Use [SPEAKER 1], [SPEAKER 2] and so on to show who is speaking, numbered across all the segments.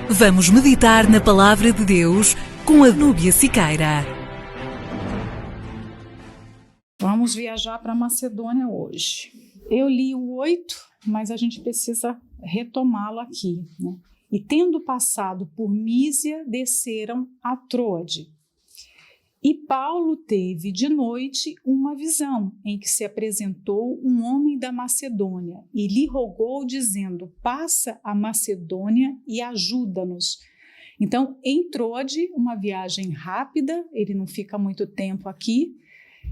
[SPEAKER 1] Vamos meditar na Palavra de Deus com a Núbia Siqueira.
[SPEAKER 2] Vamos viajar para Macedônia hoje. Eu li o 8, mas a gente precisa retomá-lo aqui, né? E tendo passado por Mísia, desceram a Troade. E Paulo teve de noite uma visão, em que se apresentou um homem da Macedônia e lhe rogou, dizendo: passa a Macedônia e ajuda-nos. Então, em Troade, uma viagem rápida, ele não fica muito tempo aqui,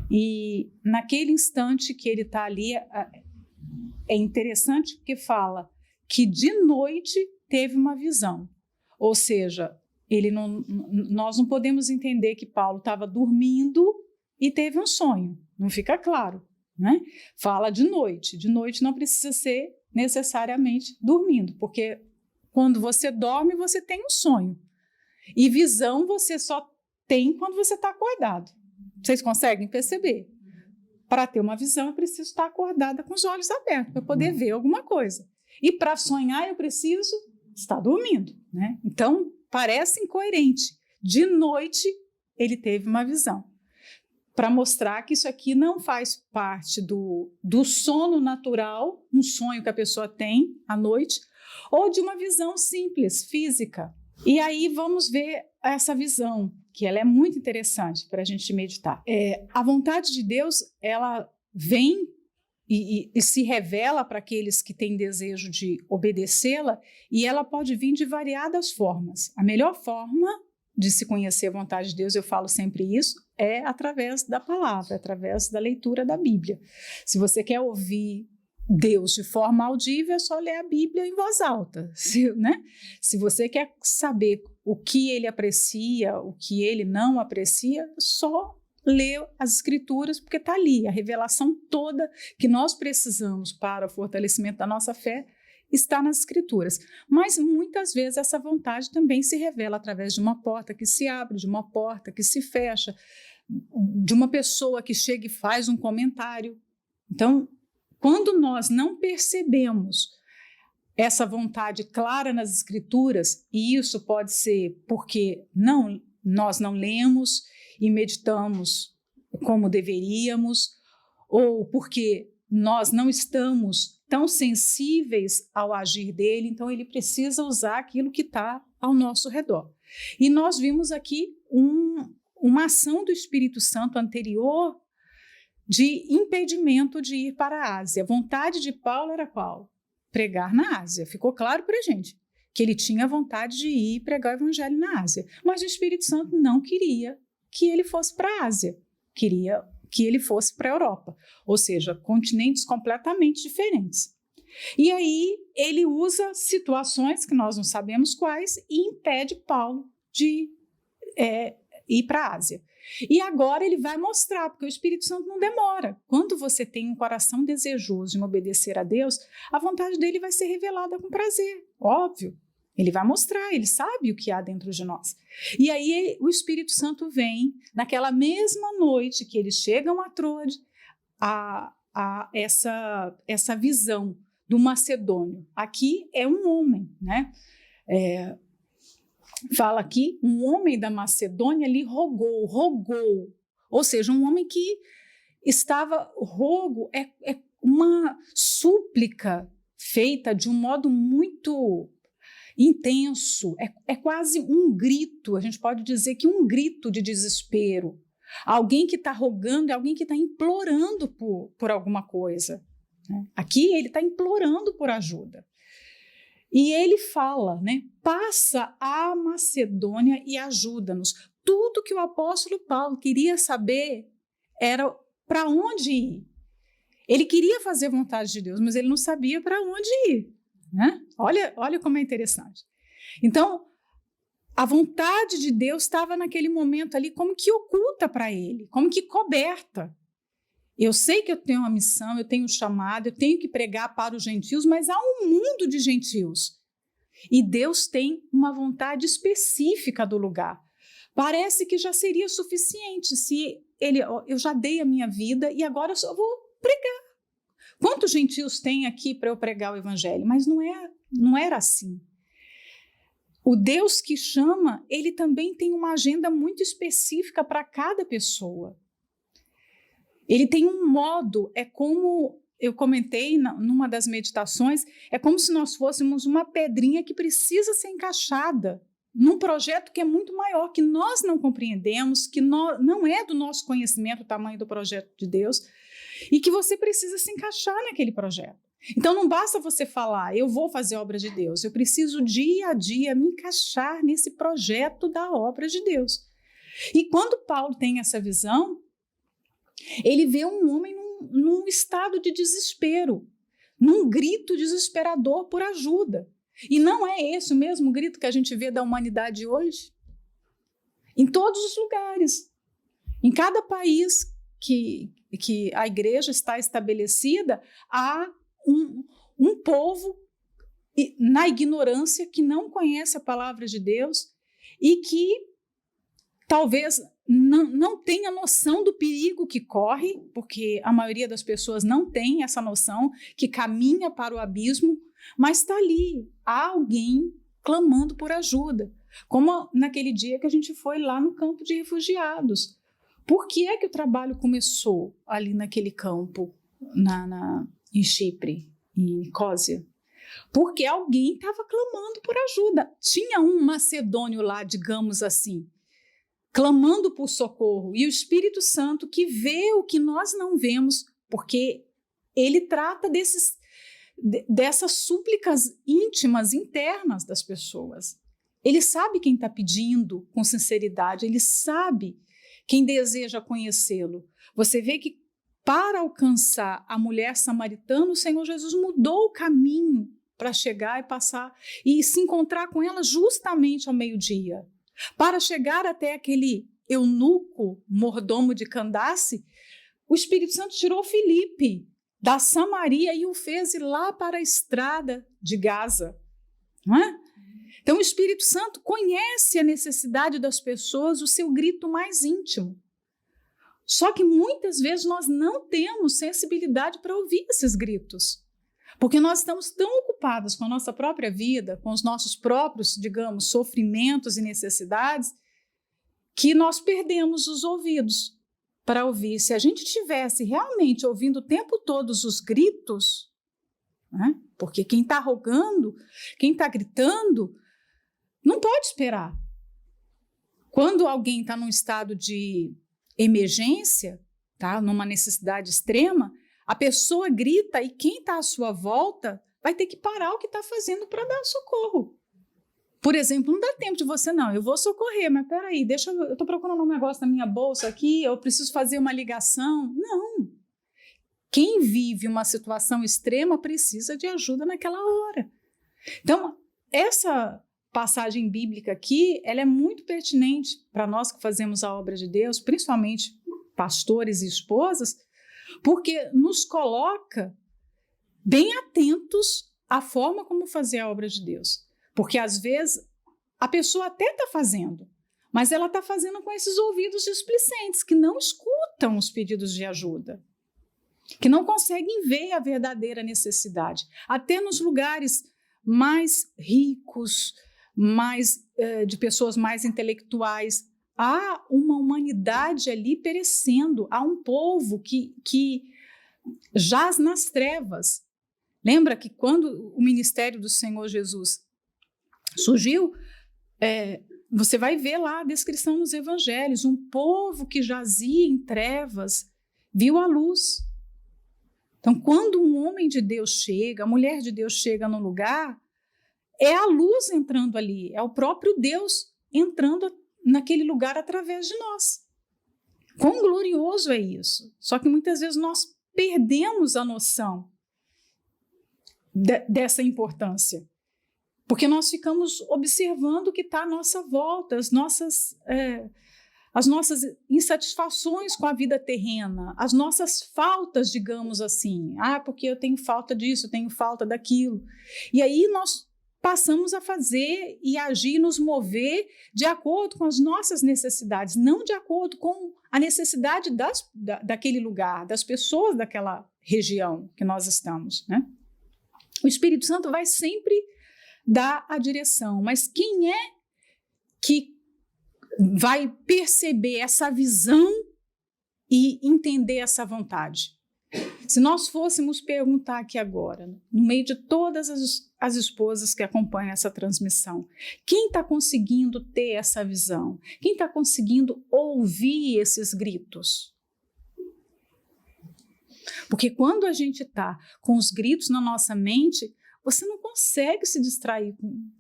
[SPEAKER 2] e naquele instante que ele está ali, é interessante porque fala que de noite teve uma visão, ou seja, nós não podemos entender que Paulo estava dormindo e teve um sonho, não fica claro, né? Fala de noite não precisa ser necessariamente dormindo, porque quando você dorme você tem um sonho, e visão você só tem quando você está acordado. Vocês conseguem perceber? Para ter uma visão eu preciso estar acordada com os olhos abertos, para poder ver alguma coisa, e para sonhar eu preciso estar dormindo, né? Então parece incoerente. De noite, ele teve uma visão, para mostrar que isso aqui não faz parte do sono natural, um sonho que a pessoa tem à noite, ou de uma visão simples, física. E aí vamos ver essa visão, que ela é muito interessante para a gente meditar. A vontade de Deus, ela vem e se revela para aqueles que têm desejo de obedecê-la, e ela pode vir de variadas formas. A melhor forma de se conhecer a vontade de Deus, eu falo sempre isso, é através da palavra, através da leitura da Bíblia. Se você quer ouvir Deus de forma audível, é só ler a Bíblia em voz alta, né? Se você quer saber o que ele aprecia, o que ele não aprecia, só ler as Escrituras, porque está ali, a revelação toda que nós precisamos para o fortalecimento da nossa fé está nas Escrituras. Mas muitas vezes essa vontade também se revela através de uma porta que se abre, de uma porta que se fecha, de uma pessoa que chega e faz um comentário. Então, quando nós não percebemos essa vontade clara nas Escrituras, e isso pode ser porque nós não lemos e meditamos como deveríamos, ou porque nós não estamos tão sensíveis ao agir dele, então ele precisa usar aquilo que está ao nosso redor. E nós vimos aqui uma ação do Espírito Santo anterior de impedimento de ir para a Ásia. A vontade de Paulo era qual? Pregar na Ásia. Ficou claro para a gente que ele tinha vontade de ir pregar o evangelho na Ásia, mas o Espírito Santo não queria que ele fosse para a Ásia, queria que ele fosse para a Europa, ou seja, continentes completamente diferentes. E aí ele usa situações que nós não sabemos quais e impede Paulo de ir para a Ásia. E agora ele vai mostrar, porque o Espírito Santo não demora. Quando você tem um coração desejoso em obedecer a Deus, a vontade dele vai ser revelada com prazer, óbvio. Ele vai mostrar, ele sabe o que há dentro de nós. E aí o Espírito Santo vem, naquela mesma noite que eles chegam a Troade, essa visão do macedônio. Aqui é um homem, né? Fala aqui, um homem da Macedônia lhe rogou. Ou seja, um homem que estava, rogo é uma súplica feita de um modo muito intenso, é quase um grito, a gente pode dizer que um grito de desespero. Alguém que está rogando é alguém que está implorando por alguma coisa, né? Aqui ele está implorando por ajuda. E ele fala, né? Passa a Macedônia e ajuda-nos. Tudo que o apóstolo Paulo queria saber era para onde ir. Ele queria fazer a vontade de Deus, mas ele não sabia para onde ir, né? Olha como é interessante. Então, a vontade de Deus estava naquele momento ali como que oculta para ele, como que coberta. Eu sei que eu tenho uma missão, eu tenho um chamado, eu tenho que pregar para os gentios, mas há um mundo de gentios. E Deus tem uma vontade específica do lugar. Parece que já seria suficiente se eu já dei a minha vida e agora eu só vou pregar. Quantos gentios tem aqui para eu pregar o evangelho? Mas não era assim. o Deus que chama, ele também tem uma agenda muito específica para cada pessoa. Ele tem um modo, é como eu comentei numa das meditações, é como se nós fôssemos uma pedrinha que precisa ser encaixada num projeto que é muito maior, que nós não compreendemos, que não é do nosso conhecimento o tamanho do projeto de Deus, e que você precisa se encaixar naquele projeto. Então não basta você falar, eu vou fazer a obra de Deus, eu preciso dia a dia me encaixar nesse projeto da obra de Deus. E quando Paulo tem essa visão, ele vê um homem num estado de desespero, num grito desesperador por ajuda. E não é esse o mesmo grito que a gente vê da humanidade hoje? Em todos os lugares, em cada país que a igreja está estabelecida, há um povo na ignorância que não conhece a palavra de Deus e que talvez não tenha noção do perigo que corre, porque a maioria das pessoas não tem essa noção, que caminha para o abismo, mas está ali, há alguém clamando por ajuda, como naquele dia que a gente foi lá no campo de refugiados. Por que é que o trabalho começou ali naquele campo, em Chipre, em Nicósia? Porque alguém estava clamando por ajuda. Tinha um macedônio lá, digamos assim, clamando por socorro. E o Espírito Santo, que vê o que nós não vemos, porque ele trata dessas súplicas íntimas, internas das pessoas. Ele sabe quem está pedindo com sinceridade, ele sabe quem deseja conhecê-lo. Você vê que para alcançar a mulher samaritana, o Senhor Jesus mudou o caminho para chegar e passar e se encontrar com ela justamente ao meio-dia. Para chegar até aquele eunuco, mordomo de Candace, o Espírito Santo tirou Filipe da Samaria e o fez ir lá para a estrada de Gaza. Não é? Então o Espírito Santo conhece a necessidade das pessoas, o seu grito mais íntimo. Só que muitas vezes nós não temos sensibilidade para ouvir esses gritos, porque nós estamos tão ocupados com a nossa própria vida, com os nossos próprios, digamos, sofrimentos e necessidades, que nós perdemos os ouvidos para ouvir. Se a gente estivesse realmente ouvindo o tempo todo os gritos, né? Porque quem está rogando, quem está gritando, não pode esperar. Quando alguém está num estado de emergência, tá? Numa necessidade extrema, a pessoa grita e quem está à sua volta vai ter que parar o que está fazendo para dar socorro. Por exemplo, não dá tempo de você, não, eu vou socorrer, mas peraí, eu estou procurando um negócio na minha bolsa aqui, eu preciso fazer uma ligação. Não. Quem vive uma situação extrema precisa de ajuda naquela hora. Então, essa passagem bíblica aqui, ela é muito pertinente para nós que fazemos a obra de Deus, principalmente pastores e esposas, porque nos coloca bem atentos à forma como fazer a obra de Deus. Porque, às vezes, a pessoa até está fazendo, mas ela está fazendo com esses ouvidos displicentes, que não escutam os pedidos de ajuda, que não conseguem ver a verdadeira necessidade. Até nos lugares mais ricos, de pessoas mais intelectuais, há uma humanidade ali perecendo, há um povo que jaz nas trevas. Lembra que quando o ministério do Senhor Jesus surgiu, você vai ver lá a descrição nos evangelhos, um povo que jazia em trevas viu a luz. Então, quando um homem de Deus chega, a mulher de Deus chega no lugar, é a luz entrando ali, é o próprio Deus entrando naquele lugar através de nós. Quão glorioso é isso! Só que muitas vezes nós perdemos a noção dessa importância, porque nós ficamos observando o que está à nossa volta, as nossas insatisfações com a vida terrena, as nossas faltas, digamos assim. Porque eu tenho falta disso, eu tenho falta daquilo. E aí nós passamos a fazer e agir, nos mover de acordo com as nossas necessidades, não de acordo com a necessidade daquele lugar, das pessoas daquela região que nós estamos, né? O Espírito Santo vai sempre dá a direção, mas quem é que vai perceber essa visão e entender essa vontade? Se nós fôssemos perguntar aqui agora, no meio de todas as esposas que acompanham essa transmissão, quem está conseguindo ter essa visão? Quem está conseguindo ouvir esses gritos? Porque quando a gente está com os gritos na nossa mente, você não consegue se distrair com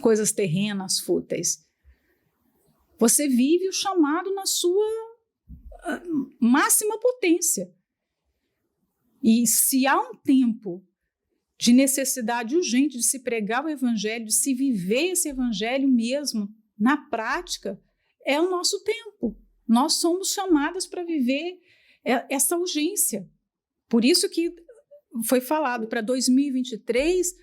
[SPEAKER 2] coisas terrenas, fúteis. Você vive o chamado na sua máxima potência. E se há um tempo de necessidade urgente de se pregar o evangelho, de se viver esse evangelho mesmo na prática, é o nosso tempo. Nós somos chamadas para viver essa urgência. Por isso que foi falado para 2023,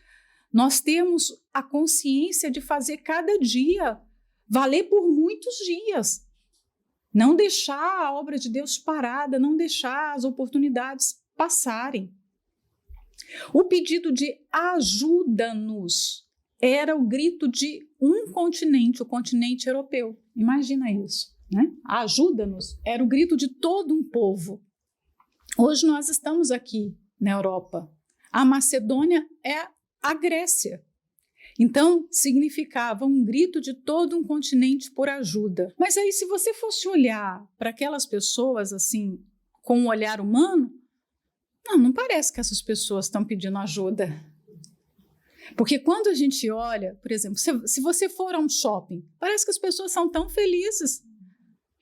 [SPEAKER 2] nós temos a consciência de fazer cada dia valer por muitos dias. Não deixar a obra de Deus parada, não deixar as oportunidades passarem. O pedido de ajuda-nos era o grito de um continente, o continente europeu. Imagina isso, né? Ajuda-nos era o grito de todo um povo. Hoje nós estamos aqui na Europa. A Macedônia é a Grécia. Então, significava um grito de todo um continente por ajuda. Mas aí, se você fosse olhar para aquelas pessoas assim, com um olhar humano, não parece que essas pessoas estão pedindo ajuda. Porque quando a gente olha, por exemplo, se você for a um shopping, parece que as pessoas são tão felizes.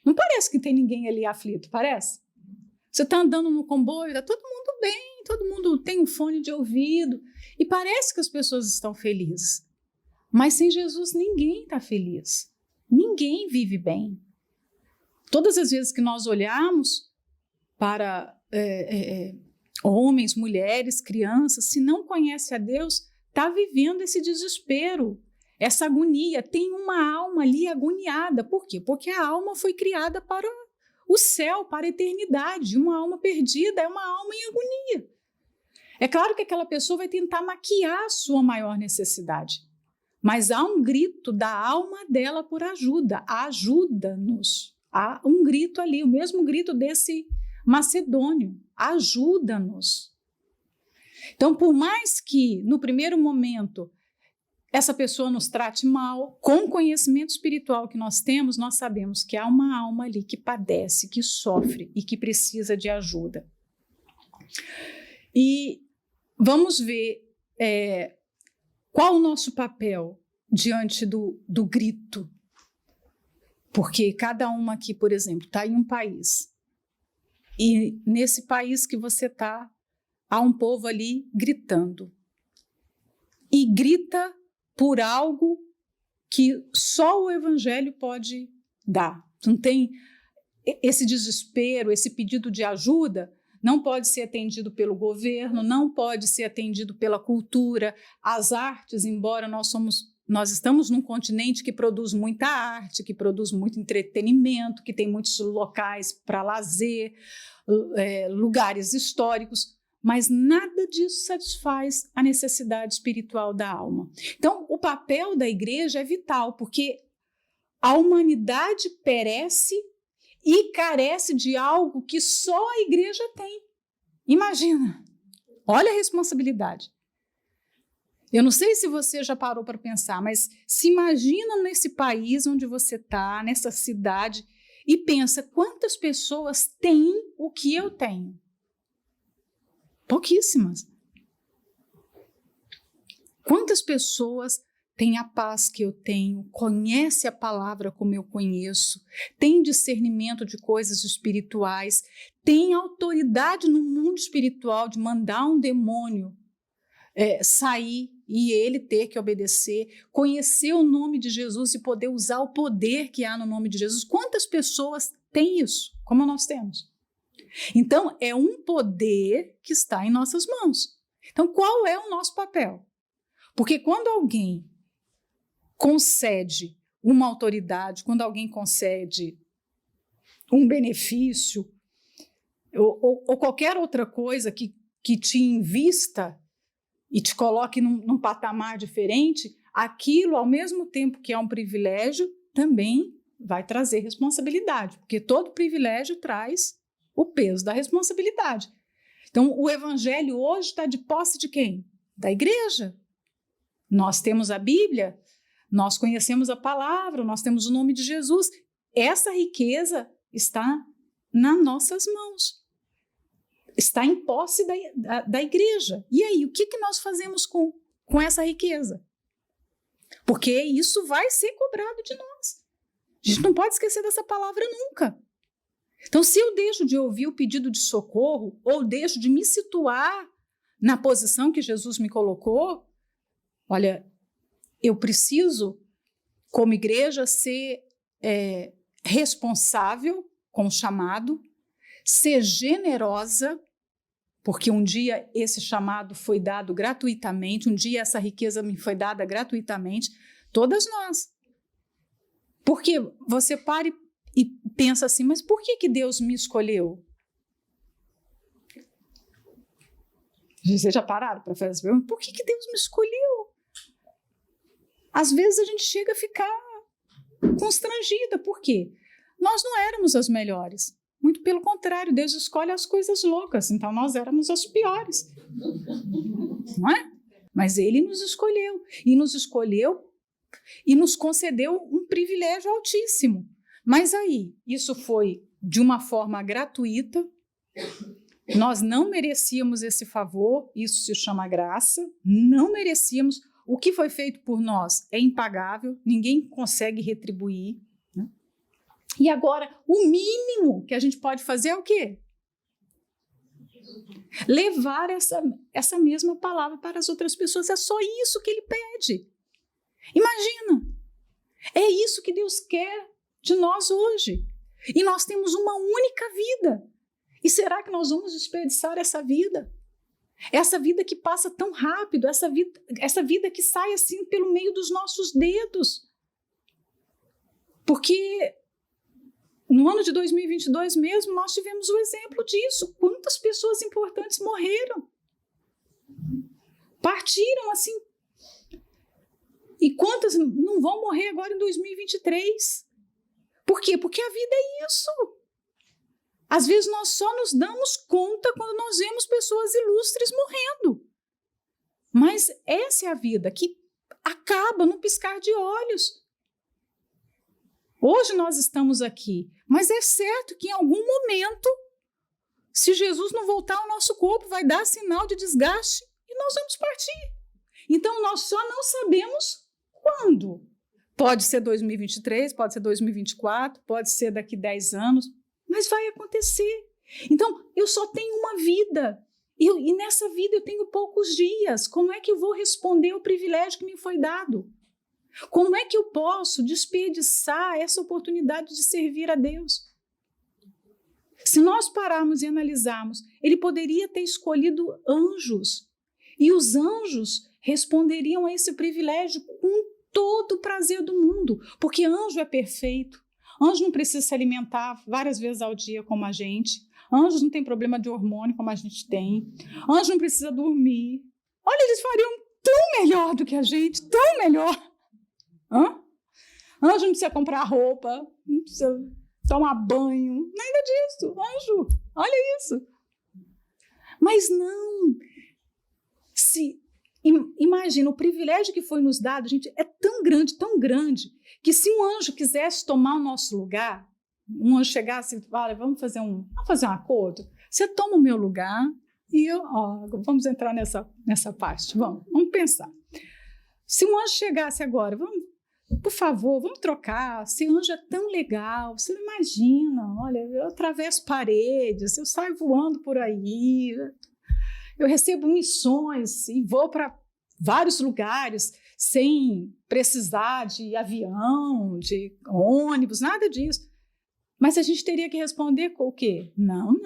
[SPEAKER 2] Não parece que tem ninguém ali aflito, parece? Você está andando no comboio, está todo mundo bem, todo mundo tem um fone de ouvido, e parece que as pessoas estão felizes. Mas sem Jesus ninguém está feliz. Ninguém vive bem. Todas as vezes que nós olhamos para homens, mulheres, crianças, se não conhece a Deus, está vivendo esse desespero, essa agonia. Tem uma alma ali agoniada. Por quê? Porque a alma foi criada para o céu, para a eternidade. Uma alma perdida é uma alma em agonia. É claro que aquela pessoa vai tentar maquiar a sua maior necessidade, mas há um grito da alma dela por ajuda. Ajuda-nos. Há um grito ali, o mesmo grito desse macedônio. Ajuda-nos. Então, por mais que no primeiro momento essa pessoa nos trate mal, com o conhecimento espiritual que nós temos, nós sabemos que há uma alma ali que padece, que sofre e que precisa de ajuda. E vamos ver qual o nosso papel diante do grito. Porque cada uma aqui, por exemplo, está em um país. E nesse país que você está, há um povo ali gritando. E grita por algo que só o evangelho pode dar. Não tem esse desespero, esse pedido de ajuda, não pode ser atendido pelo governo, não pode ser atendido pela cultura, as artes, embora nós estamos num continente que produz muita arte, que produz muito entretenimento, que tem muitos locais para lazer, lugares históricos, mas nada disso satisfaz a necessidade espiritual da alma. Então, o papel da igreja é vital, porque a humanidade perece e carece de algo que só a igreja tem. Imagina, olha a responsabilidade. Eu não sei se você já parou para pensar, mas se imagina nesse país onde você está, nessa cidade, e pensa quantas pessoas têm o que eu tenho. Pouquíssimas. Quantas pessoas têm a paz que eu tenho, conhece a palavra como eu conheço, tem discernimento de coisas espirituais, tem autoridade no mundo espiritual de mandar um demônio sair e ele ter que obedecer, conhecer o nome de Jesus e poder usar o poder que há no nome de Jesus. Quantas pessoas têm isso, como nós temos? Então, é um poder que está em nossas mãos. Então, qual é o nosso papel? Porque quando alguém concede uma autoridade, quando alguém concede um benefício ou qualquer outra coisa que te invista e te coloque num patamar diferente, aquilo, ao mesmo tempo que é um privilégio, também vai trazer responsabilidade, porque todo privilégio traz o peso da responsabilidade. Então, o evangelho hoje está de posse de quem? Da igreja. Nós temos a Bíblia, nós conhecemos a palavra, nós temos o nome de Jesus. Essa riqueza está nas nossas mãos. Está em posse da igreja. E aí, o que nós fazemos com essa riqueza? Porque isso vai ser cobrado de nós. A gente não pode esquecer dessa palavra nunca. Então, se eu deixo de ouvir o pedido de socorro, ou deixo de me situar na posição que Jesus me colocou, olha, eu preciso, como igreja, ser responsável com o chamado, ser generosa, porque um dia esse chamado foi dado gratuitamente, um dia essa riqueza me foi dada gratuitamente, todas nós. Porque você para e pensa assim, mas por que Deus me escolheu? Vocês já pararam para fazer essa pergunta? Por que Deus me escolheu? Às vezes a gente chega a ficar constrangida. Por quê? Nós não éramos as melhores. Muito pelo contrário, Deus escolhe as coisas loucas, então nós éramos as piores. Não é? Mas Ele nos escolheu e nos concedeu um privilégio altíssimo. Mas aí, isso foi de uma forma gratuita, nós não merecíamos esse favor, isso se chama graça, não merecíamos. O que foi feito por nós é impagável, ninguém consegue retribuir. Né? E agora, o mínimo que a gente pode fazer é o quê? Levar essa mesma palavra para as outras pessoas. É só isso que Ele pede. Imagina, é isso que Deus quer de nós hoje. E nós temos uma única vida. E será que nós vamos desperdiçar essa vida? Essa vida que passa tão rápido, essa vida que sai assim pelo meio dos nossos dedos. Porque no ano de 2022 mesmo, nós tivemos o exemplo disso. Quantas pessoas importantes morreram? Partiram assim. E quantas não vão morrer agora em 2023? Por quê? Porque a vida é isso. Às vezes nós só nos damos conta quando nós vemos pessoas ilustres morrendo. Mas essa é a vida que acaba num piscar de olhos. Hoje nós estamos aqui, mas é certo que em algum momento, se Jesus não voltar ao nosso corpo, vai dar sinal de desgaste e nós vamos partir. Então nós só não sabemos quando. Pode ser 2023, pode ser 2024, pode ser daqui 10 anos, mas vai acontecer. Então, eu só tenho uma vida. E nessa vida eu tenho poucos dias. Como é que eu vou responder ao privilégio que me foi dado? Como é que eu posso desperdiçar essa oportunidade de servir a Deus? Se nós pararmos e analisarmos, Ele poderia ter escolhido anjos. E os anjos responderiam a esse privilégio com todo o prazer do mundo. Porque anjo é perfeito. Anjo não precisa se alimentar várias vezes ao dia como a gente. Anjos não tem problema de hormônio como a gente tem. Anjo não precisa dormir. Olha, eles fariam tão melhor do que a gente, tão melhor. Anjo não precisa comprar roupa, não precisa tomar banho, nada disso. Anjo, olha isso. Mas não. Imagina, o privilégio que foi nos dado, gente, é tão grande, que se um anjo quisesse tomar o nosso lugar, um anjo chegasse e falasse, vamos fazer um acordo, você toma o meu lugar e vamos entrar nessa parte, vamos pensar. Se um anjo chegasse agora, por favor, vamos trocar, esse anjo é tão legal, você não imagina, olha, eu atravesso paredes, eu saio voando por aí, eu recebo missões e vou para vários lugares sem precisar de avião, de ônibus, nada disso. Mas a gente teria que responder com o quê? Não.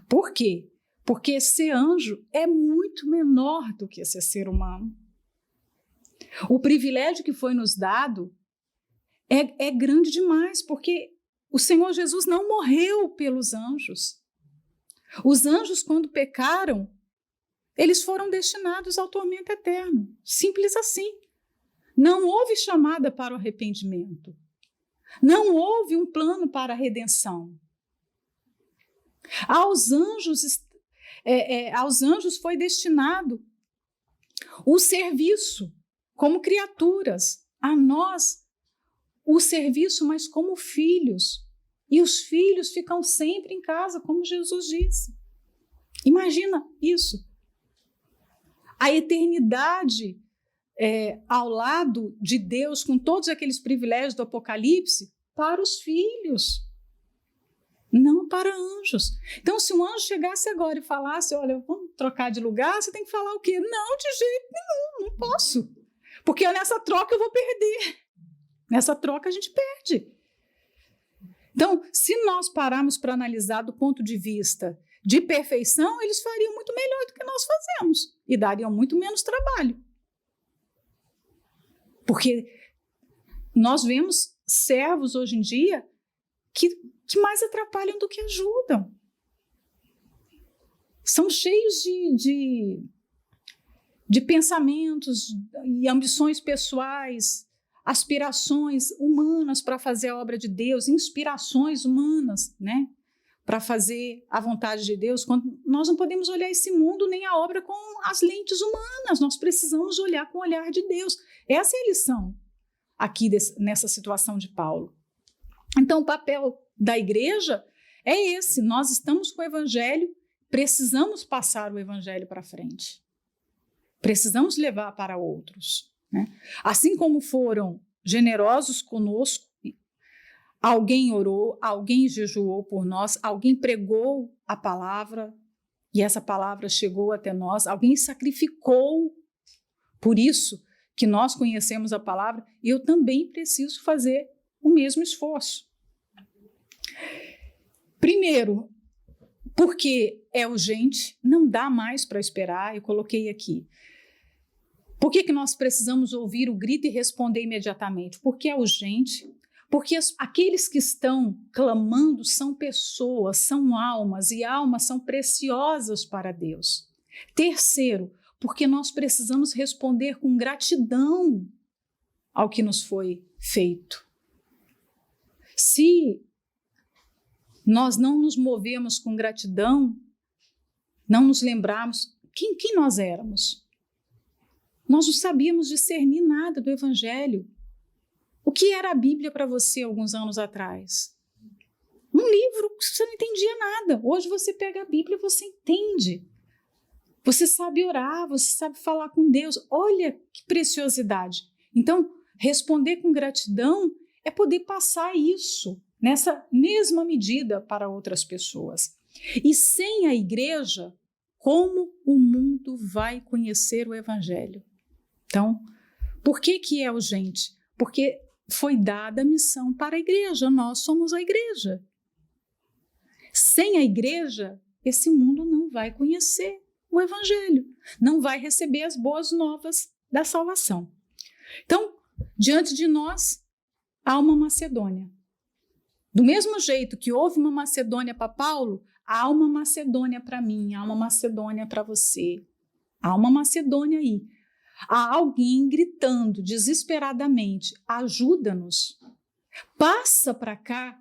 [SPEAKER 2] Por quê? Porque ser anjo é muito menor do que ser ser humano. O privilégio que foi nos dado é grande demais, porque o Senhor Jesus não morreu pelos anjos. Os anjos, quando pecaram, eles foram destinados ao tormento eterno. Simples assim. Não houve chamada para o arrependimento. Não houve um plano para a redenção. Aos anjos foi destinado o serviço como criaturas. A nós, o serviço, mas como filhos. E os filhos ficam sempre em casa, como Jesus disse. Imagina isso. A eternidade ao lado de Deus, com todos aqueles privilégios do Apocalipse, para os filhos, não para anjos. Então, se um anjo chegasse agora e falasse, olha, vamos trocar de lugar, você tem que falar o quê? Não, de jeito nenhum, não posso. Porque nessa troca eu vou perder. Nessa troca a gente perde. Então, se nós pararmos para analisar do ponto de vista de perfeição, eles fariam muito melhor do que nós fazemos e dariam muito menos trabalho. Porque nós vemos servos hoje em dia que mais atrapalham do que ajudam. São cheios de pensamentos e ambições pessoais, aspirações humanas para fazer a obra de Deus, inspirações humanas, né? Para fazer a vontade de Deus, quando nós não podemos olhar esse mundo nem a obra com as lentes humanas, nós precisamos olhar com o olhar de Deus. Essa é a lição aqui nessa situação de Paulo. Então, o papel da igreja é esse, nós estamos com o evangelho, precisamos passar o evangelho para frente, precisamos levar para outros, né? Assim como foram generosos conosco, alguém orou, alguém jejuou por nós, alguém pregou a palavra e essa palavra chegou até nós, alguém sacrificou por isso que nós conhecemos a palavra, e eu também preciso fazer o mesmo esforço. Primeiro, porque é urgente, não dá mais para esperar, eu coloquei aqui. Por que nós precisamos ouvir o grito e responder imediatamente? Porque é urgente. Porque aqueles que estão clamando são pessoas, são almas, e almas são preciosas para Deus. Terceiro, porque nós precisamos responder com gratidão ao que nos foi feito. Se nós não nos movemos com gratidão, não nos lembrarmos quem nós éramos, nós não sabíamos discernir nada do Evangelho. O que era a Bíblia para você alguns anos atrás? Um livro que você não entendia nada. Hoje você pega a Bíblia e você entende. Você sabe orar, você sabe falar com Deus. Olha que preciosidade. Então, responder com gratidão é poder passar isso nessa mesma medida para outras pessoas. E sem a igreja, como o mundo vai conhecer o Evangelho? Então, por que é urgente? Porque foi dada a missão para a igreja, nós somos a igreja. Sem a igreja, esse mundo não vai conhecer o Evangelho, não vai receber as boas novas da salvação. Então, diante de nós, há uma Macedônia. Do mesmo jeito que houve uma Macedônia para Paulo, há uma Macedônia para mim, há uma Macedônia para você, há uma Macedônia aí. Há alguém gritando desesperadamente, ajuda-nos, passa para cá.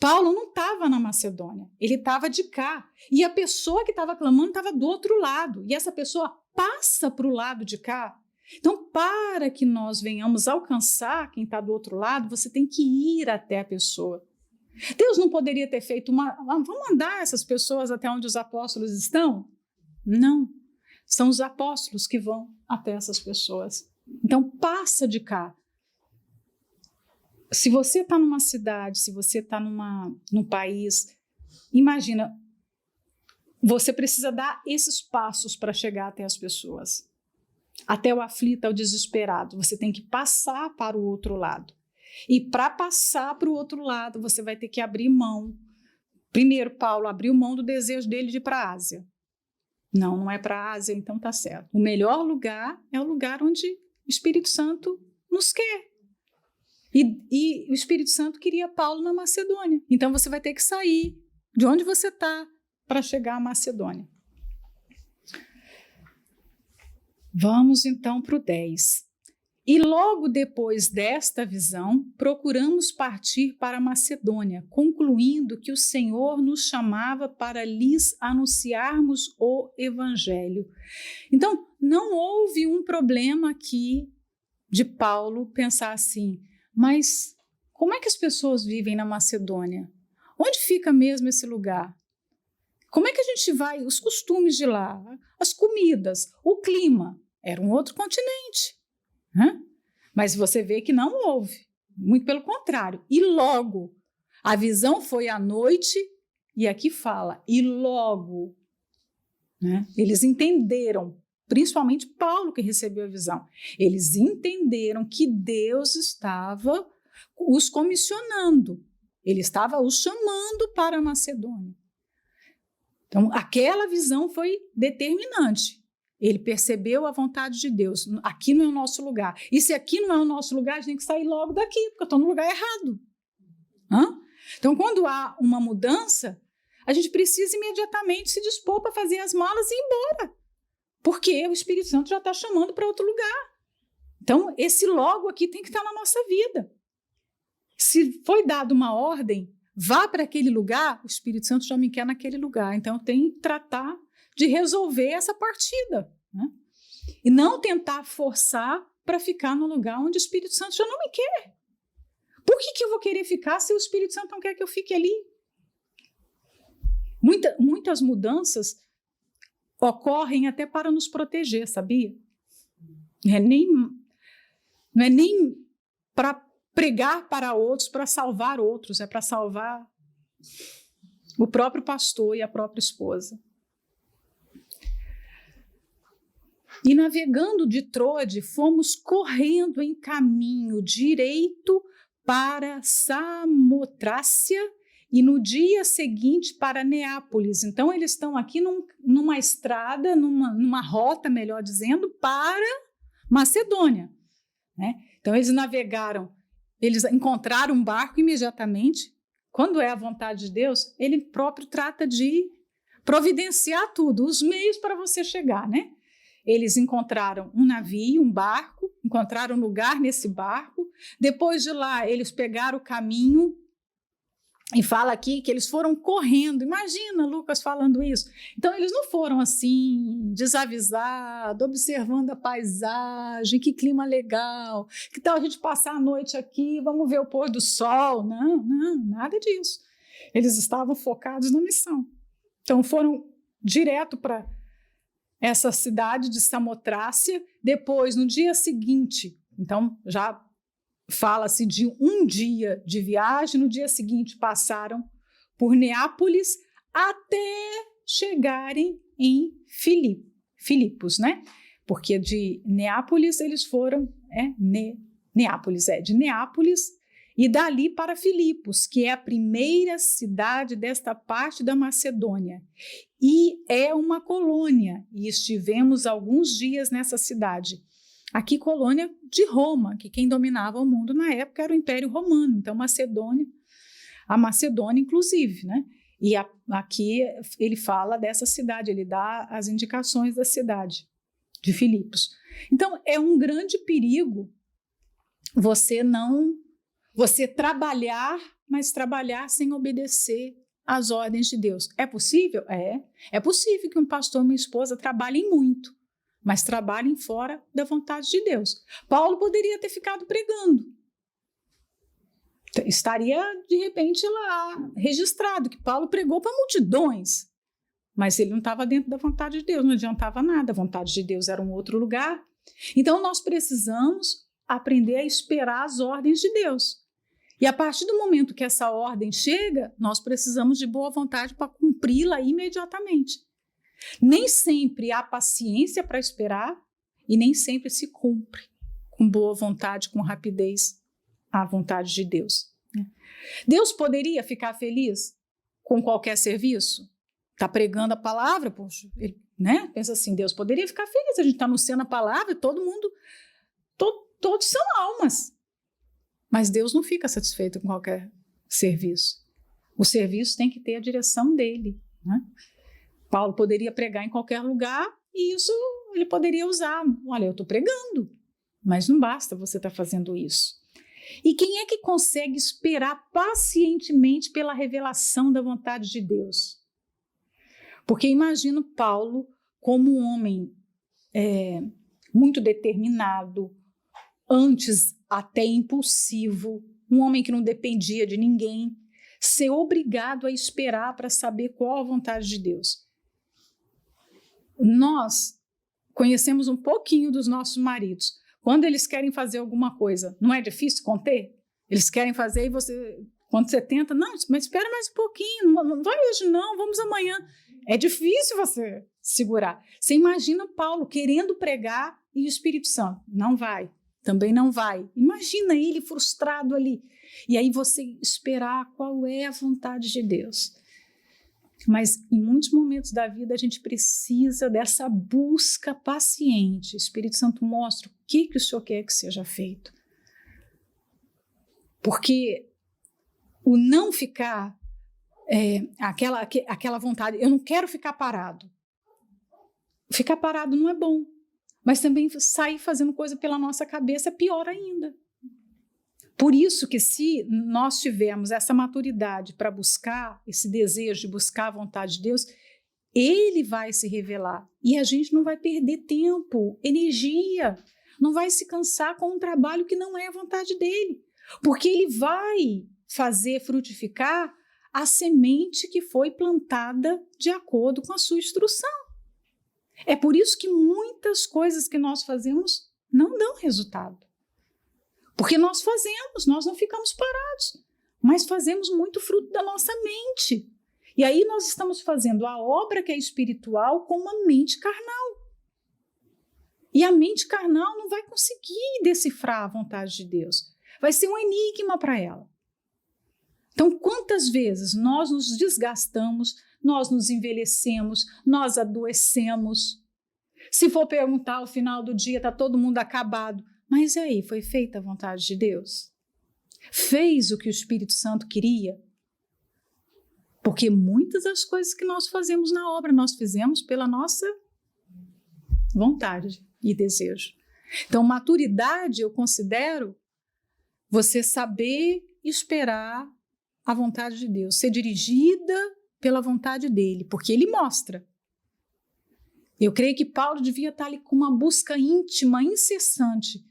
[SPEAKER 2] Paulo não estava na Macedônia, ele estava de cá. E a pessoa que estava clamando estava do outro lado. E essa pessoa passa para o lado de cá. Então, para que nós venhamos alcançar quem está do outro lado, você tem que ir até a pessoa. Deus não poderia ter feito vamos mandar essas pessoas até onde os apóstolos estão? Não. São os apóstolos que vão até essas pessoas. Então, passa de cá. Se você está numa cidade, se você está num país, imagina, você precisa dar esses passos para chegar até as pessoas. Até o aflito, ao desesperado. Você tem que passar para o outro lado. E para passar para o outro lado, você vai ter que abrir mão. Primeiro, Paulo abriu mão do desejo dele de ir para a Ásia. Não é para a Ásia, então tá certo. O melhor lugar é o lugar onde o Espírito Santo nos quer. E o Espírito Santo queria Paulo na Macedônia. Então você vai ter que sair de onde você está para chegar à Macedônia. Vamos então para o 10. E logo depois desta visão, procuramos partir para a Macedônia, concluindo que o Senhor nos chamava para lhes anunciarmos o Evangelho. Então, não houve um problema aqui de Paulo pensar assim, mas como é que as pessoas vivem na Macedônia? Onde fica mesmo esse lugar? Como é que a gente vai? Os costumes de lá, as comidas, o clima, era um outro continente. Mas você vê que não houve, muito pelo contrário. E logo, a visão foi à noite, e aqui fala, e logo, eles entenderam, principalmente Paulo que recebeu a visão, eles entenderam que Deus estava os comissionando, ele estava os chamando para a Macedônia. Então, aquela visão foi determinante. Ele percebeu a vontade de Deus. Aqui não é o nosso lugar. E se aqui não é o nosso lugar, a gente tem que sair logo daqui, porque eu estou no lugar errado. Então, quando há uma mudança, a gente precisa imediatamente se dispor para fazer as malas e ir embora. Porque o Espírito Santo já está chamando para outro lugar. Então, esse logo aqui tem que estar na nossa vida. Se foi dada uma ordem, vá para aquele lugar, o Espírito Santo já me quer naquele lugar. Então, eu tenho que tratar de resolver essa partida, e não tentar forçar para ficar no lugar onde o Espírito Santo já não me quer. Por que eu vou querer ficar se o Espírito Santo não quer que eu fique ali? Muitas mudanças ocorrem até para nos proteger, sabia? Não é nem para pregar para outros, para salvar outros, é para salvar o próprio pastor e a própria esposa. E navegando de Trode, fomos correndo em caminho direito para Samotrácia e no dia seguinte para Neápolis. Então, eles estão aqui numa estrada, numa rota, melhor dizendo, para Macedônia. Então, eles navegaram, eles encontraram um barco imediatamente. Quando é a vontade de Deus, ele próprio trata de providenciar tudo, os meios para você chegar, Eles encontraram um navio, um barco, encontraram lugar nesse barco. Depois de lá, eles pegaram o caminho e fala aqui que eles foram correndo. Imagina Lucas falando isso. Então, eles não foram assim, desavisados, observando a paisagem, que clima legal, que tal a gente passar a noite aqui, vamos ver o pôr do sol. Não, nada disso. Eles estavam focados na missão. Então, foram direto para essa cidade de Samotrácia. Depois, no dia seguinte, então já fala-se de um dia de viagem, no dia seguinte passaram por Neápolis até chegarem em Filipos, Porque de Neápolis eles foram, de Neápolis e dali para Filipos, que é a primeira cidade desta parte da Macedônia. E é uma colônia, e estivemos alguns dias nessa cidade. Aqui, colônia de Roma, que quem dominava o mundo na época era o Império Romano, então a Macedônia, inclusive, E aqui ele fala dessa cidade, ele dá as indicações da cidade de Filipos. Então, é um grande perigo você trabalhar, mas trabalhar sem obedecer às ordens de Deus. É possível? É possível que um pastor e uma esposa trabalhem muito, mas trabalhem fora da vontade de Deus. Paulo poderia ter ficado pregando. Estaria, de repente, lá registrado que Paulo pregou para multidões, mas ele não estava dentro da vontade de Deus, não adiantava nada, a vontade de Deus era um outro lugar. Então, nós precisamos aprender a esperar as ordens de Deus. E a partir do momento que essa ordem chega, nós precisamos de boa vontade para cumpri-la imediatamente. Nem sempre há paciência para esperar e nem sempre se cumpre com boa vontade, com rapidez, a vontade de Deus. Deus poderia ficar feliz com qualquer serviço? Está pregando a palavra, poxa, ele, pensa assim, Deus poderia ficar feliz, a gente está anunciando a palavra e todo mundo, todos são almas. Mas Deus não fica satisfeito com qualquer serviço. O serviço tem que ter a direção dele. Paulo poderia pregar em qualquer lugar e isso ele poderia usar. Olha, eu estou pregando, mas não basta você estar fazendo isso. E quem é que consegue esperar pacientemente pela revelação da vontade de Deus? Porque imagino Paulo como um homem muito determinado, antes até impulsivo, um homem que não dependia de ninguém, ser obrigado a esperar para saber qual a vontade de Deus. Nós conhecemos um pouquinho dos nossos maridos. Quando eles querem fazer alguma coisa, não é difícil conter? Eles querem fazer e quando você tenta, não, mas espera mais um pouquinho, não vai hoje não, vamos amanhã. É difícil você segurar. Você imagina Paulo querendo pregar e o Espírito Santo, não vai, também não vai. Imagina ele frustrado ali. E aí você esperar qual é a vontade de Deus. Mas em muitos momentos da vida a gente precisa dessa busca paciente. O Espírito Santo mostra o que o Senhor quer que seja feito. Porque o não ficar, aquela vontade, eu não quero ficar parado. Ficar parado não é bom. Mas também sair fazendo coisa pela nossa cabeça é pior ainda. Por isso que se nós tivermos essa maturidade para buscar, esse desejo de buscar a vontade de Deus, Ele vai se revelar. E a gente não vai perder tempo, energia, não vai se cansar com um trabalho que não é a vontade dEle. Porque Ele vai fazer frutificar a semente que foi plantada de acordo com a sua instrução. É por isso que muitas coisas que nós fazemos não dão resultado. Porque nós fazemos, nós não ficamos parados, mas fazemos muito fruto da nossa mente. E aí nós estamos fazendo a obra que é espiritual com uma mente carnal. E a mente carnal não vai conseguir decifrar a vontade de Deus. Vai ser um enigma para ela. Então, quantas vezes nós nos desgastamos, nós nos envelhecemos, nós adoecemos. Se for perguntar ao final do dia, está todo mundo acabado. Mas e aí, foi feita a vontade de Deus? Fez o que o Espírito Santo queria? Porque muitas das coisas que nós fazemos na obra, nós fizemos pela nossa vontade e desejo. Então, maturidade, eu considero você saber esperar a vontade de Deus, ser dirigida pela vontade dele, porque ele mostra. Eu creio que Paulo devia estar ali com uma busca íntima, incessante.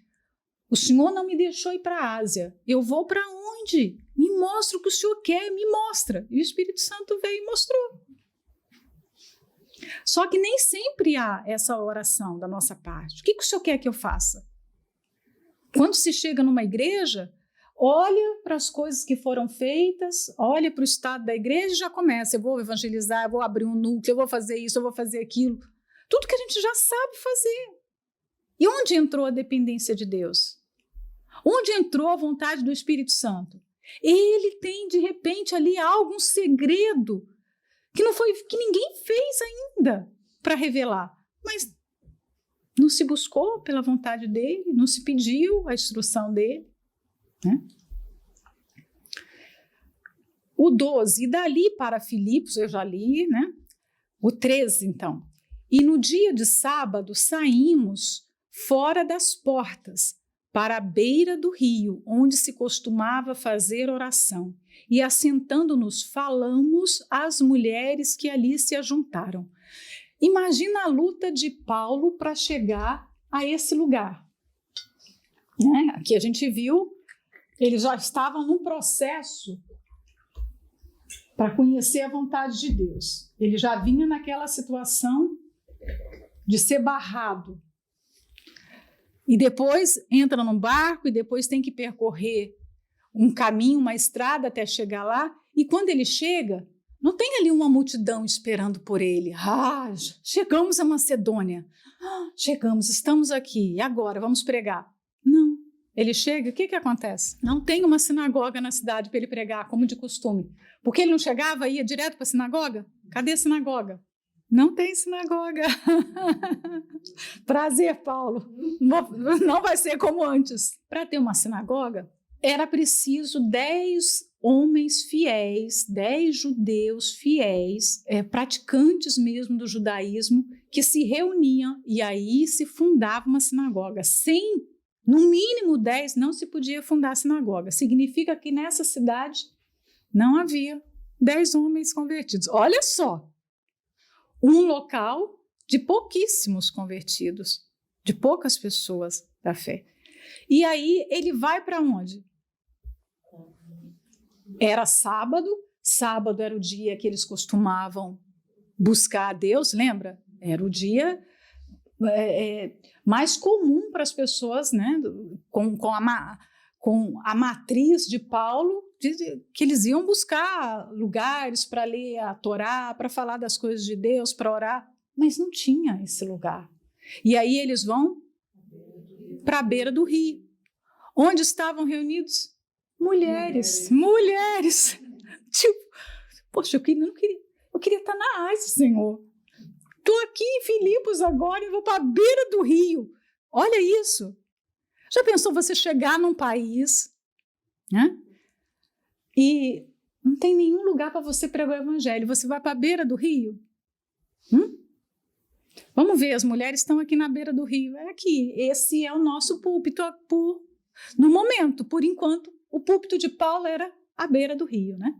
[SPEAKER 2] O Senhor não me deixou ir para a Ásia. Eu vou para onde? Me mostra o que o Senhor quer, me mostra. E o Espírito Santo veio e mostrou. Só que nem sempre há essa oração da nossa parte. O que o Senhor quer que eu faça? Quando se chega numa igreja, olha para as coisas que foram feitas, olha para o estado da igreja e já começa. Eu vou evangelizar, eu vou abrir um núcleo, eu vou fazer isso, eu vou fazer aquilo. Tudo que a gente já sabe fazer. E onde entrou a dependência de Deus? Onde entrou a vontade do Espírito Santo? Ele tem, de repente, ali algum segredo que ninguém fez ainda para revelar. Mas não se buscou pela vontade dele, não se pediu a instrução dele. Né? O 12, e dali para Filipos, eu já li, né? O 13, então. E no dia de sábado saímos fora das portas, para a beira do rio, onde se costumava fazer oração. E assentando-nos, falamos às mulheres que ali se ajuntaram. Imagina a luta de Paulo para chegar a esse lugar. Né? Aqui a gente viu, eles já estavam num processo para conhecer a vontade de Deus. Ele já vinha naquela situação de ser barrado. E depois entra num barco e depois tem que percorrer um caminho, uma estrada até chegar lá. E quando ele chega, não tem ali uma multidão esperando por ele. Ah, chegamos a Macedônia. Chegamos, estamos aqui. E agora, vamos pregar. Não. Ele chega, o que acontece? Não tem uma sinagoga na cidade para ele pregar, como de costume. Porque ele não chegava, ia direto para a sinagoga? Cadê a sinagoga? Não tem sinagoga. Prazer, Paulo. Não vai ser como antes. Para ter uma sinagoga, era preciso 10 homens fiéis, 10 judeus fiéis, praticantes mesmo do judaísmo, que se reuniam e aí se fundava uma sinagoga. Sem, no mínimo 10, não se podia fundar a sinagoga. Significa que nessa cidade não havia 10 homens convertidos. Olha só, um local de pouquíssimos convertidos, de poucas pessoas da fé. E aí ele vai para onde? Era sábado, sábado era o dia que eles costumavam buscar a Deus, lembra? Era o dia mais comum para as pessoas, né? Com a matriz de Paulo, que eles iam buscar lugares para ler a Torá, para falar das coisas de Deus, para orar, mas não tinha esse lugar. E aí eles vão para a beira do rio. Onde estavam reunidos? Mulheres. Tipo, poxa, eu queria estar na Ásia, Senhor. Estou aqui em Filipos agora e vou para a beira do rio. Olha isso. Já pensou você chegar num país, né? E não tem nenhum lugar para você pregar o evangelho. Você vai para a beira do rio? Vamos ver, as mulheres estão aqui na beira do rio. É aqui, esse é o nosso púlpito. No momento, por enquanto, o púlpito de Paulo era à beira do rio, né?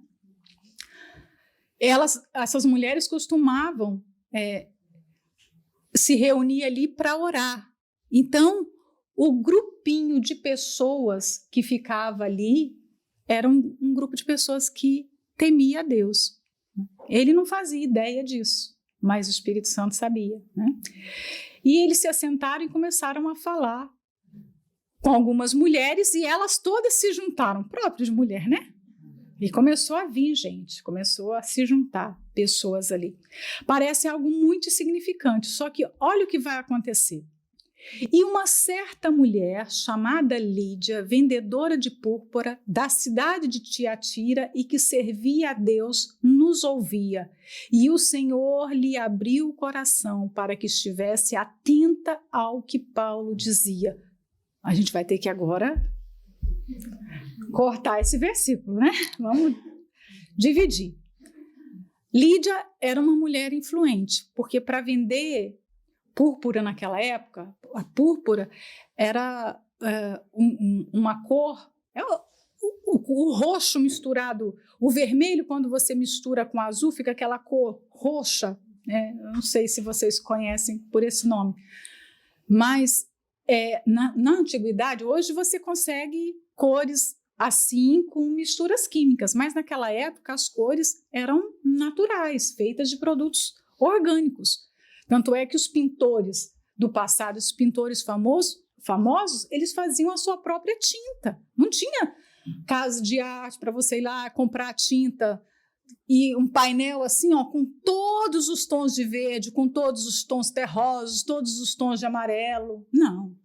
[SPEAKER 2] Essas mulheres costumavam se reunir ali para orar. Então, o grupinho de pessoas que ficava ali era um grupo de pessoas que temia a Deus. Ele não fazia ideia disso, mas o Espírito Santo sabia, né? E eles se assentaram e começaram a falar com algumas mulheres e elas todas se juntaram, próprias de mulher, né? E começou a vir gente, começou a se juntar pessoas ali. Parece algo muito insignificante, só que olha o que vai acontecer. E uma certa mulher chamada Lídia, vendedora de púrpura da cidade de Tiatira e que servia a Deus, nos ouvia. E o Senhor lhe abriu o coração para que estivesse atenta ao que Paulo dizia. A gente vai ter que agora cortar esse versículo, né? Vamos dividir. Lídia era uma mulher influente, porque para vender púrpura naquela época, a púrpura era uma cor, o roxo misturado, o vermelho quando você mistura com azul fica aquela cor roxa, né? Eu não sei se vocês conhecem por esse nome, mas na antiguidade, hoje você consegue cores assim com misturas químicas, mas naquela época as cores eram naturais, feitas de produtos orgânicos. Tanto é que os pintores do passado, os pintores famosos, eles faziam a sua própria tinta. Não tinha casa de arte para você ir lá comprar tinta e um painel assim, ó, com todos os tons de verde, com todos os tons terrosos, todos os tons de amarelo. Não.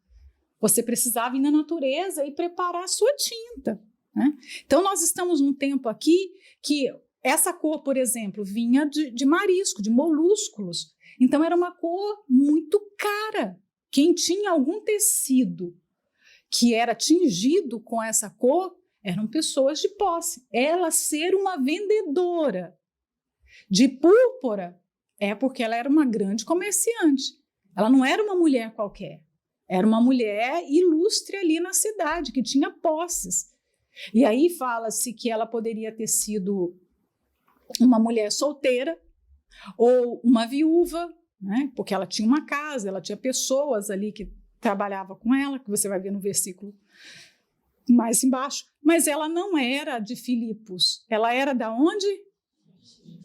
[SPEAKER 2] Você precisava ir na natureza e preparar a sua tinta, né? Então, nós estamos num tempo aqui que essa cor, por exemplo, vinha de marisco, de molúsculos. Então, era uma cor muito cara. Quem tinha algum tecido que era tingido com essa cor eram pessoas de posse. Ela ser uma vendedora de púrpura é porque ela era uma grande comerciante. Ela não era uma mulher qualquer. Era uma mulher ilustre ali na cidade, que tinha posses. E aí fala-se que ela poderia ter sido uma mulher solteira ou uma viúva, né? Porque ela tinha uma casa, ela tinha pessoas ali que trabalhavam com ela, que você vai ver no versículo mais embaixo. Mas ela não era de Filipos. Ela era da onde?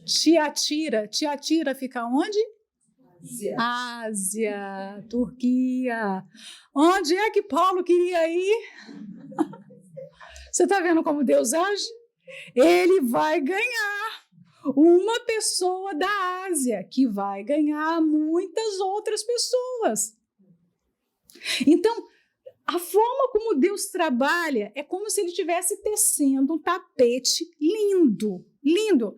[SPEAKER 2] Tiatira. Tiatira fica onde? Ásia, Turquia. Onde é que Paulo queria ir? Você está vendo como Deus age? Ele vai ganhar uma pessoa da Ásia, que vai ganhar muitas outras pessoas. Então, a forma como Deus trabalha é como se ele estivesse tecendo um tapete lindo, lindo.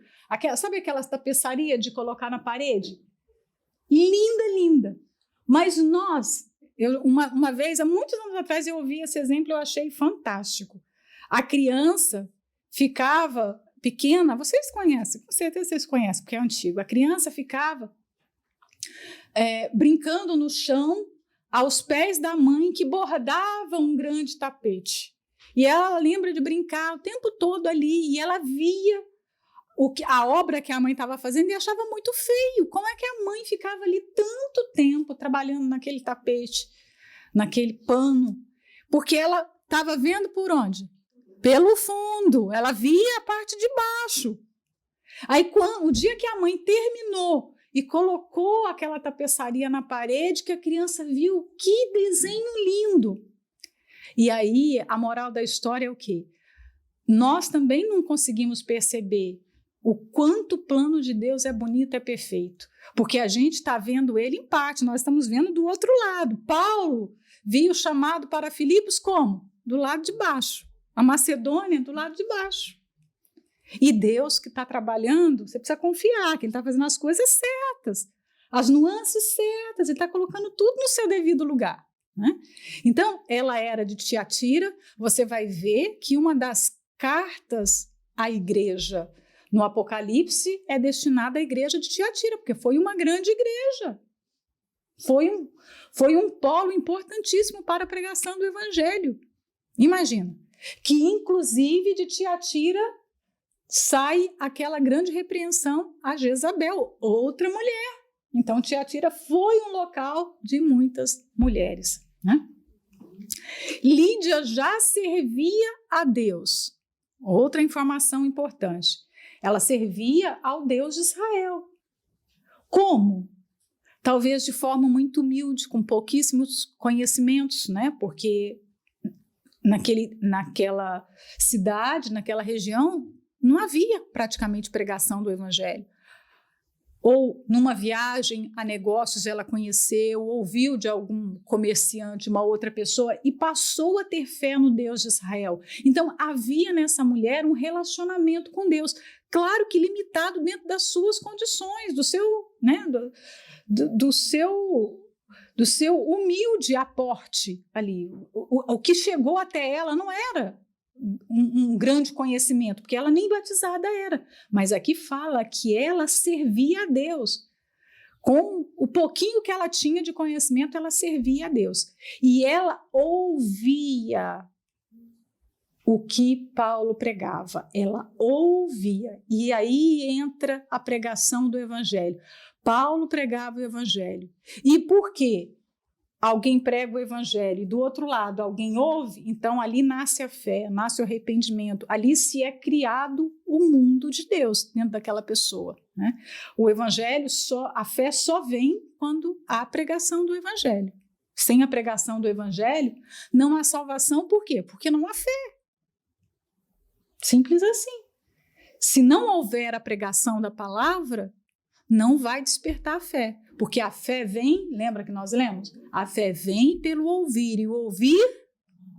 [SPEAKER 2] Sabe aquela tapeçaria de colocar na parede? Linda, linda. Mas uma vez, há muitos anos atrás, eu ouvi esse exemplo e eu achei fantástico. A criança ficava pequena, vocês conhecem, com certeza vocês conhecem, porque é antigo. A criança ficava brincando no chão, aos pés da mãe que bordava um grande tapete. E ela lembra de brincar o tempo todo ali, e ela via a obra que a mãe estava fazendo e achava muito feio. Como é que a mãe ficava ali tanto tempo trabalhando naquele tapete, naquele pano? Porque ela estava vendo por onde? Pelo fundo, ela via a parte de baixo. Aí, o dia que a mãe terminou e colocou aquela tapeçaria na parede, que a criança viu, que desenho lindo. E aí, a moral da história é o quê? Nós também não conseguimos perceber o quanto o plano de Deus é bonito, é perfeito. Porque a gente está vendo ele em parte, nós estamos vendo do outro lado. Paulo viu o chamado para Filipos como? Do lado de baixo. A Macedônia, do lado de baixo. E Deus que está trabalhando, você precisa confiar que Ele está fazendo as coisas certas, as nuances certas, Ele está colocando tudo no seu devido lugar. Né? Então, ela era de Tiatira. Você vai ver que uma das cartas à igreja no Apocalipse é destinada à igreja de Tiatira, porque foi uma grande igreja. Foi um polo importantíssimo para a pregação do evangelho. Imagina, que inclusive de Tiatira sai aquela grande repreensão a Jezabel, outra mulher. Então, Tiatira foi um local de muitas mulheres. Né? Lídia já servia a Deus. Outra informação importante. Ela servia ao Deus de Israel. Como? Talvez de forma muito humilde, com pouquíssimos conhecimentos, né? Porque naquela cidade, naquela região, não havia praticamente pregação do evangelho. Ou numa viagem a negócios ela conheceu, ouviu de algum comerciante, uma outra pessoa, e passou a ter fé no Deus de Israel. Então havia nessa mulher um relacionamento com Deus, claro que limitado dentro das suas condições, do seu, né, do seu humilde aporte ali. O que chegou até ela não era um grande conhecimento, porque ela nem batizada era, mas aqui fala que ela servia a Deus. Com o pouquinho que ela tinha de conhecimento, ela servia a Deus. E ela ouvia o que Paulo pregava, ela ouvia. E aí entra a pregação do evangelho. Paulo pregava o evangelho. E por quê? Alguém prega o evangelho e do outro lado alguém ouve, então ali nasce a fé, nasce o arrependimento, ali se é criado o mundo de Deus dentro daquela pessoa. Né? O evangelho, a fé só vem quando há a pregação do evangelho. Sem a pregação do evangelho, não há salvação, por quê? Porque não há fé. Simples assim. Se não houver a pregação da palavra, não vai despertar a fé, porque a fé vem, lembra que nós lemos? A fé vem pelo ouvir, e o ouvir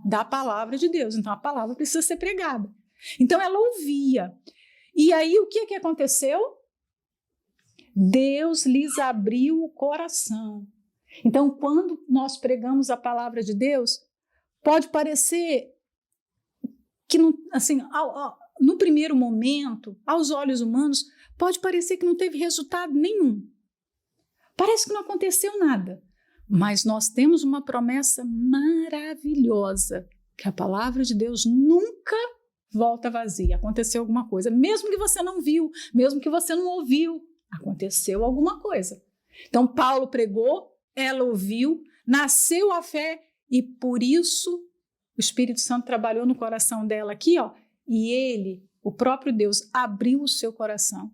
[SPEAKER 2] da palavra de Deus. Então a palavra precisa ser pregada. Então ela ouvia. E aí o que aconteceu? Deus lhes abriu o coração. Então quando nós pregamos a palavra de Deus, pode parecer que não, assim, no primeiro momento, aos olhos humanos, pode parecer que não teve resultado nenhum. Parece que não aconteceu nada. Mas nós temos uma promessa maravilhosa, que a palavra de Deus nunca volta vazia. Aconteceu alguma coisa. Mesmo que você não viu, mesmo que você não ouviu, aconteceu alguma coisa. Então, Paulo pregou, ela ouviu, nasceu a fé e por isso o Espírito Santo trabalhou no coração dela aqui, ó, e ele, o próprio Deus, abriu o seu coração.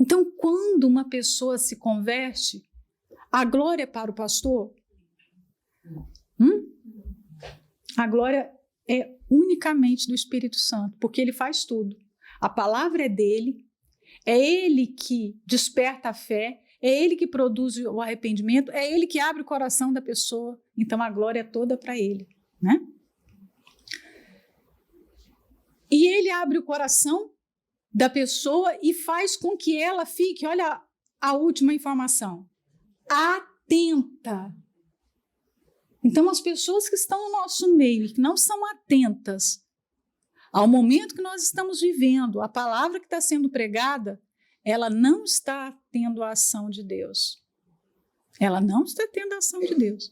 [SPEAKER 2] Então, quando uma pessoa se converte, a glória é para o pastor? A glória é unicamente do Espírito Santo, porque ele faz tudo. A palavra é dele, é ele que desperta a fé, é ele que produz o arrependimento, é ele que abre o coração da pessoa. Então, a glória é toda para ele, né? E ele abre o coração da pessoa e faz com que ela fique, olha a última informação, atenta. Então, as pessoas que estão no nosso meio e que não são atentas ao momento que nós estamos vivendo, a palavra que está sendo pregada, ela não está tendo a ação de Deus. Ela não está tendo a ação de Deus.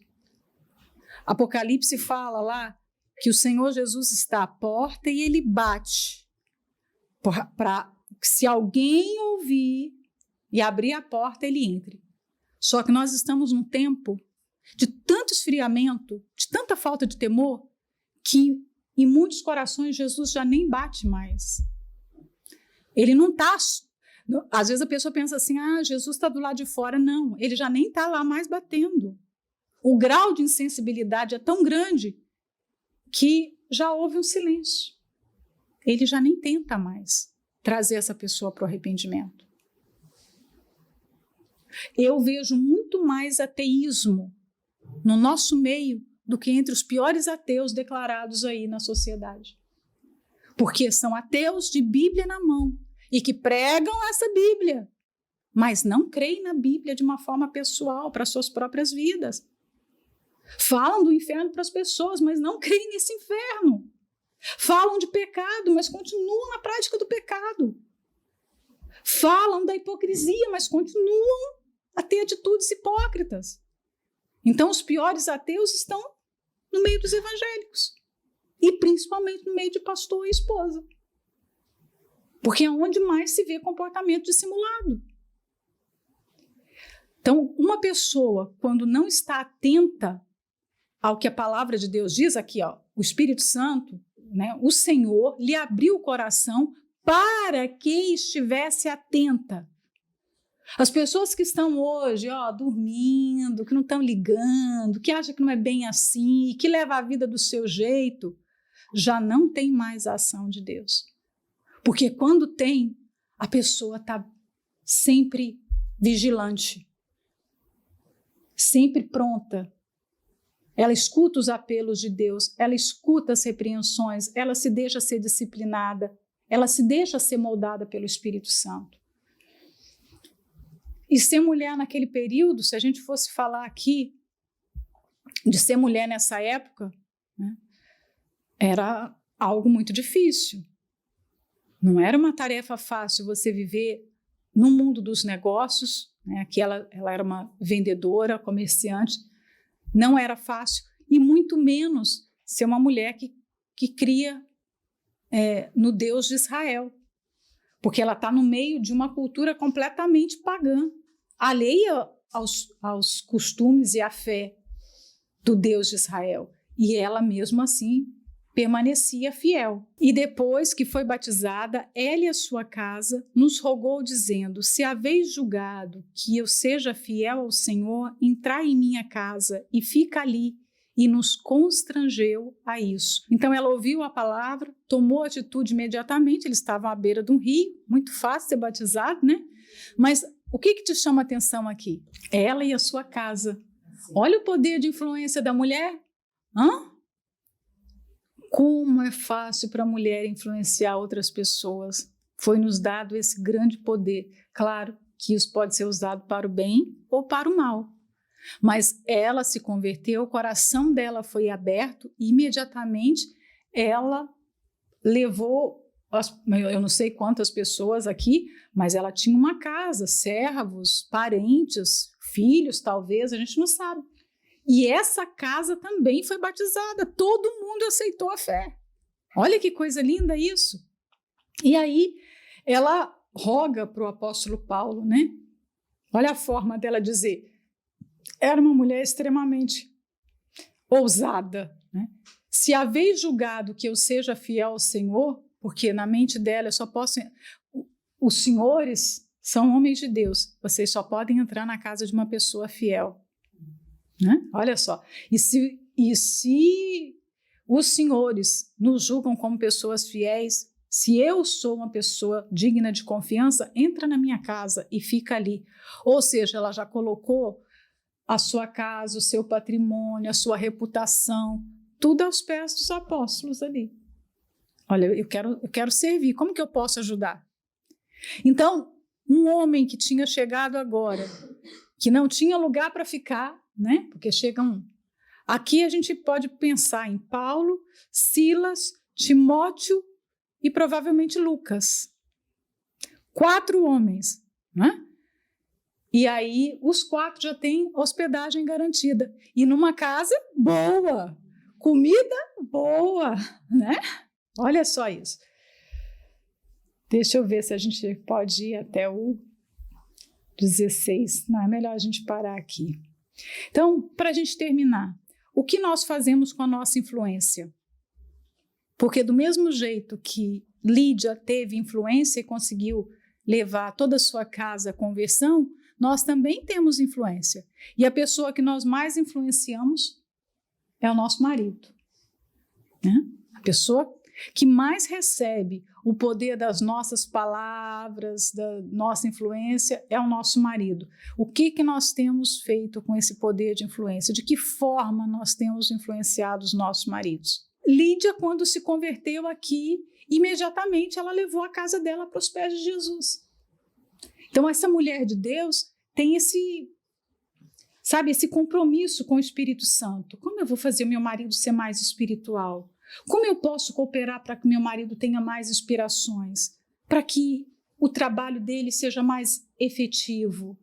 [SPEAKER 2] Apocalipse fala lá que o Senhor Jesus está à porta e ele bate. Para se alguém ouvir e abrir a porta, ele entre. Só que nós estamos num tempo de tanto esfriamento, de tanta falta de temor, que em muitos corações Jesus já nem bate mais. Ele não está... Às vezes a pessoa pensa assim, Jesus está do lado de fora. Não, ele já nem está lá mais batendo. O grau de insensibilidade é tão grande que já houve um silêncio. Ele já nem tenta mais trazer essa pessoa para o arrependimento. Eu vejo muito mais ateísmo no nosso meio do que entre os piores ateus declarados aí na sociedade. Porque são ateus de Bíblia na mão e que pregam essa Bíblia, mas não creem na Bíblia de uma forma pessoal, para suas próprias vidas. Falam do inferno para as pessoas, mas não creem nesse inferno. Falam de pecado, mas continuam na prática do pecado. Falam da hipocrisia, mas continuam a ter atitudes hipócritas. Então, os piores ateus estão no meio dos evangélicos. E principalmente no meio de pastor e esposa. Porque é onde mais se vê comportamento dissimulado. Então, uma pessoa, quando não está atenta ao que a palavra de Deus diz aqui, o Espírito Santo, né, o Senhor, lhe abriu o coração para que estivesse atenta. As pessoas que estão hoje, dormindo, que não estão ligando, que acham que não é bem assim, que levam a vida do seu jeito, já não tem mais a ação de Deus. Porque quando tem, a pessoa está sempre vigilante, sempre pronta. Ela escuta os apelos de Deus, ela escuta as repreensões, ela se deixa ser disciplinada, ela se deixa ser moldada pelo Espírito Santo. E ser mulher naquele período, se a gente fosse falar aqui de ser mulher nessa época, né, era algo muito difícil. Não era uma tarefa fácil você viver no mundo dos negócios, né? Aqui ela era uma vendedora, comerciante. Não era fácil, e muito menos ser uma mulher que cria no Deus de Israel, porque ela está no meio de uma cultura completamente pagã, alheia aos costumes e à fé do Deus de Israel, e ela mesmo assim permanecia fiel. E depois que foi batizada, ela e a sua casa nos rogou dizendo: se haveis julgado que eu seja fiel ao Senhor, entrai em minha casa e fica ali. E nos constrangeu a isso. Então ela ouviu a palavra, tomou atitude imediatamente. Eles estavam à beira de um rio, muito fácil ser batizado, né? Mas o que te chama a atenção aqui? Ela e a sua casa. Olha o poder de influência da mulher. Como é fácil para a mulher influenciar outras pessoas. Foi nos dado esse grande poder. Claro que isso pode ser usado para o bem ou para o mal. Mas ela se converteu, o coração dela foi aberto e imediatamente ela levou, eu não sei quantas pessoas aqui, mas ela tinha uma casa, servos, parentes, filhos talvez, a gente não sabe. E essa casa também foi batizada, todo mundo aceitou a fé. Olha que coisa linda isso. E aí ela roga para o apóstolo Paulo, né? Olha a forma dela dizer. Era uma mulher extremamente ousada, né? Se haveis julgado que eu seja fiel ao Senhor, porque na mente dela eu só posso... Os senhores são homens de Deus, vocês só podem entrar na casa de uma pessoa fiel. Né? Olha só, e se os senhores nos julgam como pessoas fiéis, se eu sou uma pessoa digna de confiança, entra na minha casa e fica ali. Ou seja, ela já colocou a sua casa, o seu patrimônio, a sua reputação, tudo aos pés dos apóstolos ali. Olha, eu quero servir, como que eu posso ajudar? Então, um homem que tinha chegado agora, que não tinha lugar para ficar, né? Porque chegam... Aqui a gente pode pensar em Paulo, Silas, Timóteo e provavelmente Lucas. 4 homens, né? E aí os 4 já têm hospedagem garantida. E numa casa boa, comida boa, né? Olha só isso. Deixa eu ver se a gente pode ir até o 16. Não, é melhor a gente parar aqui. Então, para a gente terminar, o que nós fazemos com a nossa influência? Porque do mesmo jeito que Lídia teve influência e conseguiu levar toda a sua casa à conversão, nós também temos influência. E a pessoa que nós mais influenciamos é o nosso marido, né? A pessoa que mais recebe o poder das nossas palavras, da nossa influência, é o nosso marido. O que nós temos feito com esse poder de influência? De que forma nós temos influenciado os nossos maridos? Lídia, quando se converteu aqui, imediatamente ela levou a casa dela para os pés de Jesus. Então, essa mulher de Deus tem esse compromisso com o Espírito Santo. Como eu vou fazer o meu marido ser mais espiritual? Como eu posso cooperar para que meu marido tenha mais inspirações? Para que o trabalho dele seja mais efetivo?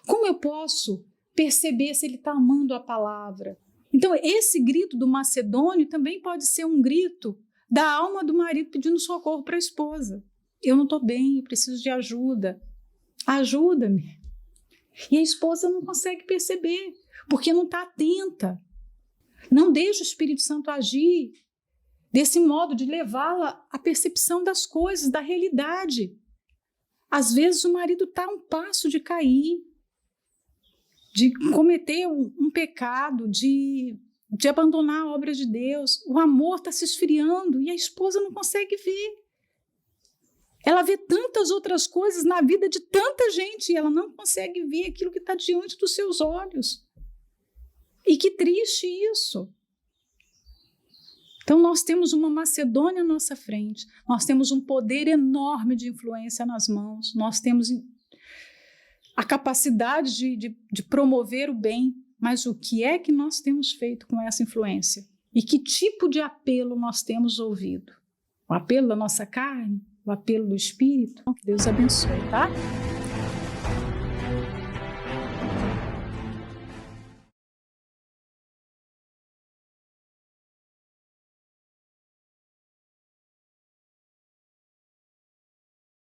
[SPEAKER 2] Como eu posso perceber se ele está amando a palavra? Então, esse grito do macedônio também pode ser um grito da alma do marido pedindo socorro para a esposa. Eu não estou bem, eu preciso de ajuda. Ajuda-me. E a esposa não consegue perceber, porque não está atenta. Não deixa o Espírito Santo agir desse modo de levá-la à percepção das coisas, da realidade. Às vezes o marido está a um passo de cair, de cometer um pecado, de abandonar a obra de Deus. O amor está se esfriando e a esposa não consegue ver. Ela vê tantas outras coisas na vida de tanta gente e ela não consegue ver aquilo que está diante dos seus olhos. E que triste isso. Então, nós temos uma Macedônia à nossa frente, nós temos um poder enorme de influência nas mãos, nós temos a capacidade de promover o bem, mas o que é que nós temos feito com essa influência? E que tipo de apelo nós temos ouvido? O apelo da nossa carne? O apelo do Espírito? Que Deus abençoe, tá?